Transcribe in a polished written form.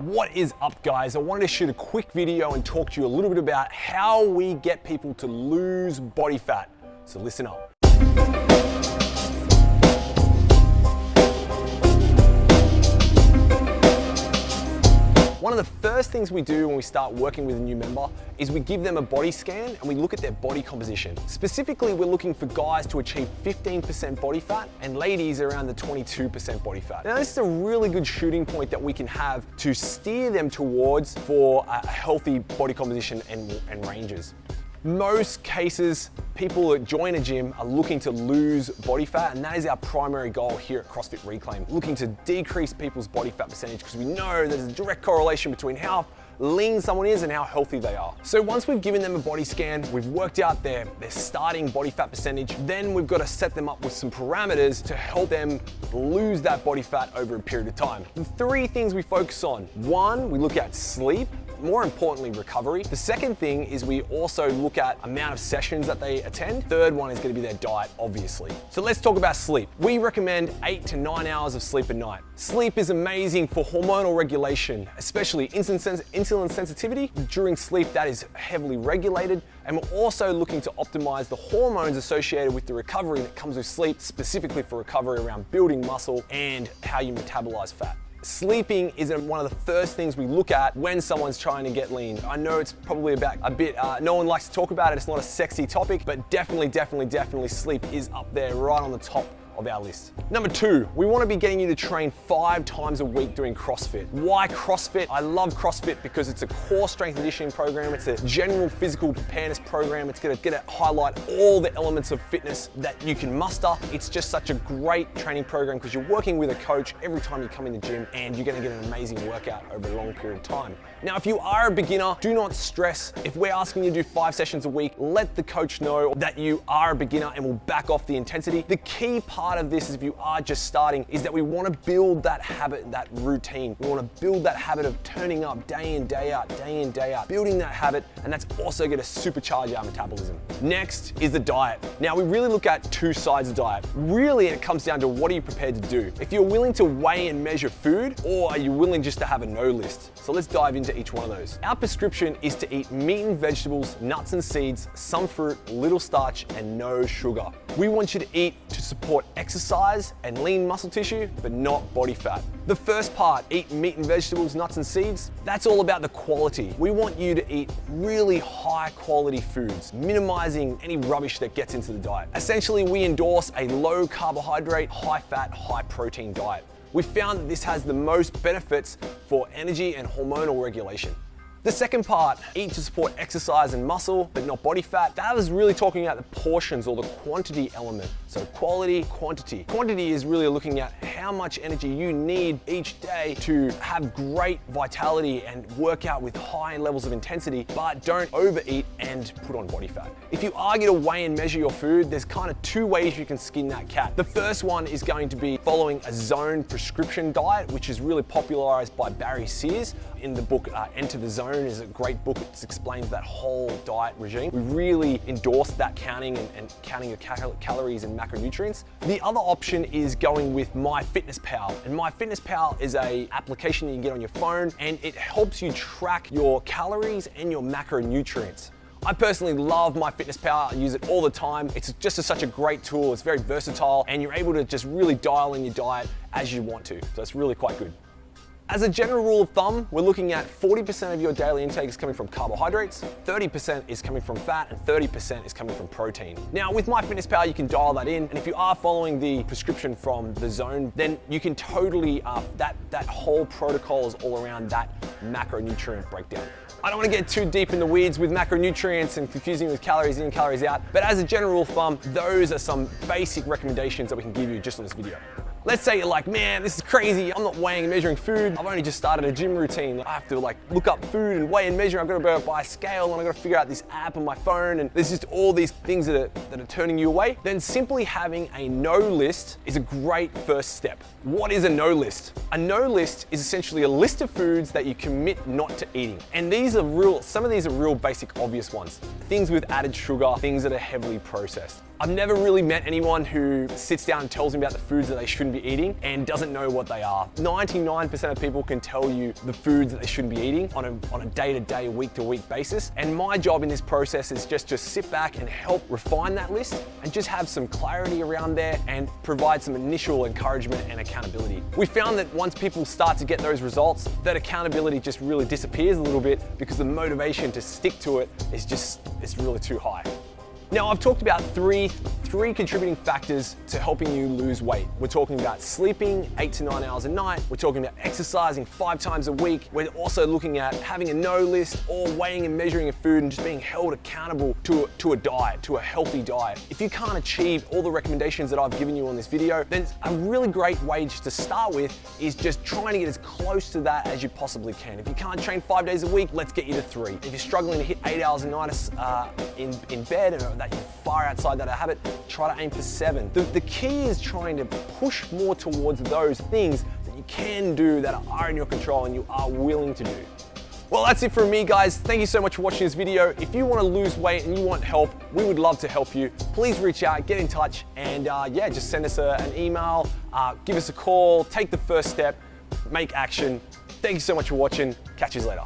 What is up, guys? I wanted to shoot a quick video and talk to you a little bit about how we get people to lose body fat. So listen up. One of the first things we do when we start working with a new member is we give them a body scan and we look at their body composition. Specifically, we're looking for guys to achieve 15% body fat and ladies around the 22% body fat. Now, this is a really good shooting point that we can have to steer them towards for a healthy body composition and ranges. Most cases, people that join a gym are looking to lose body fat, and that is our primary goal here at CrossFit Reclaim, looking to decrease people's body fat percentage because we know there's a direct correlation between how lean someone is and how healthy they are. So once we've given them a body scan, we've worked out their starting body fat percentage, then we've got to set them up with some parameters to help them lose that body fat over a period of time. The three things we focus on: one, we look at sleep. More importantly, recovery. The second thing is we also look at amount of sessions that they attend. Third one is going to be their diet, obviously. So let's talk about sleep. We recommend 8 to 9 hours of sleep a night. Sleep is amazing for hormonal regulation, especially insulin sensitivity. During sleep, that is heavily regulated. And we're also looking to optimize the hormones associated with the recovery that comes with sleep, specifically for recovery around building muscle and how you metabolize fat. Sleeping is one of the first things we look at when someone's trying to get lean. I know it's probably no one likes to talk about it, it's not a sexy topic, but definitely sleep is up there right on the top of our list. Number two, we want to be getting you to train 5 times a week doing CrossFit. Why CrossFit? I love CrossFit because it's a core strength and conditioning program. It's a general physical preparedness program. It's going to highlight all the elements of fitness that you can muster. It's just such a great training program because you're working with a coach every time you come in the gym, and you're going to get an amazing workout over a long period of time. Now, if you are a beginner, do not stress. If we're asking you to do 5 sessions a week, let the coach know that you are a beginner and we'll back off the intensity. The key part of this is, if you are just starting, is that we want to build that habit, that routine. We want to build that habit of turning up day in, day out, building that habit, and that's also going to supercharge our metabolism. Next is the diet. Now, we really look at 2 sides of diet. Really, it comes down to what are you prepared to do? If you're willing to weigh and measure food, or are you willing just to have a no list? So let's dive into each one of those. Our prescription is to eat meat and vegetables, nuts and seeds, some fruit, little starch, and no sugar. We want you to eat to support exercise and lean muscle tissue, but not body fat. The first part, eat meat and vegetables, nuts and seeds, that's all about the quality. We want you to eat really high quality foods, minimizing any rubbish that gets into the diet. Essentially, we endorse a low carbohydrate, high fat, high protein diet. We found that this has the most benefits for energy and hormonal regulation. The second part, eat to support exercise and muscle, but not body fat. That is really talking about the portions or the quantity element. So quality, quantity. Quantity is really looking at how much energy you need each day to have great vitality and work out with high levels of intensity, but don't overeat and put on body fat. If you are going to weigh and measure your food, there's kind of 2 ways you can skin that cat. The first one is going to be following a zone prescription diet, which is really popularized by Barry Sears. In the book, Enter the Zone is a great book. It explains that whole diet regime. We really endorse that counting and counting your calories and macronutrients. The other option is going with MyFitnessPal. And MyFitnessPal is an application that you can get on your phone, and it helps you track your calories and your macronutrients. I personally love MyFitnessPal. I use it all the time. It's just such a great tool. It's very versatile, and you're able to just really dial in your diet as you want to. So it's really quite good. As a general rule of thumb, we're looking at 40% of your daily intake is coming from carbohydrates, 30% is coming from fat, and 30% is coming from protein. Now, with MyFitnessPal, you can dial that in, and if you are following the prescription from the zone, then you can totally, that whole protocol is all around that macronutrient breakdown. I don't want to get too deep in the weeds with macronutrients and confusing with calories in, calories out, but as a general rule of thumb, those are some basic recommendations that we can give you just in this video. Let's say you're like, man, this is crazy. I'm not weighing and measuring food. I've only just started a gym routine. I have to look up food and weigh and measure. I've got to go buy a scale, and I've got to figure out this app on my phone, and there's just all these things that are turning you away. Then simply having a no list is a great first step. What is a no list? A no list is essentially a list of foods that you commit not to eating. And some of these are real basic, obvious ones. Things with added sugar, things that are heavily processed. I've never really met anyone who sits down and tells me about the foods that they shouldn't be eating and doesn't know what they are. 99% of people can tell you the foods that they shouldn't be eating on a day-to-day, week-to-week basis. And my job in this process is just to sit back and help refine that list and just have some clarity around there and provide some initial encouragement and accountability. We found that once people start to get those results, that accountability just really disappears a little bit because the motivation to stick to it is just, it's really too high. Now, I've talked about three contributing factors to helping you lose weight. We're talking about sleeping 8 to 9 hours a night. We're talking about exercising 5 times a week. We're also looking at having a no list or weighing and measuring your food and just being held accountable to a diet, to a healthy diet. If you can't achieve all the recommendations that I've given you on this video, then a really great way just to start with is just trying to get as close to that as you possibly can. If you can't train 5 days a week, let's get you to 3. If you're struggling to hit 8 hours a night in bed and that you're far outside that habit, try to aim for 7. The key is trying to push more towards those things that you can do, that are in your control and you are willing to do. Well, that's it from me, guys. Thank you so much for watching this video. If you want to lose weight and you want help, we would love to help you. Please reach out, get in touch, and yeah, just send us an email, give us a call, take the first step, make action. Thank you so much for watching. Catch you later.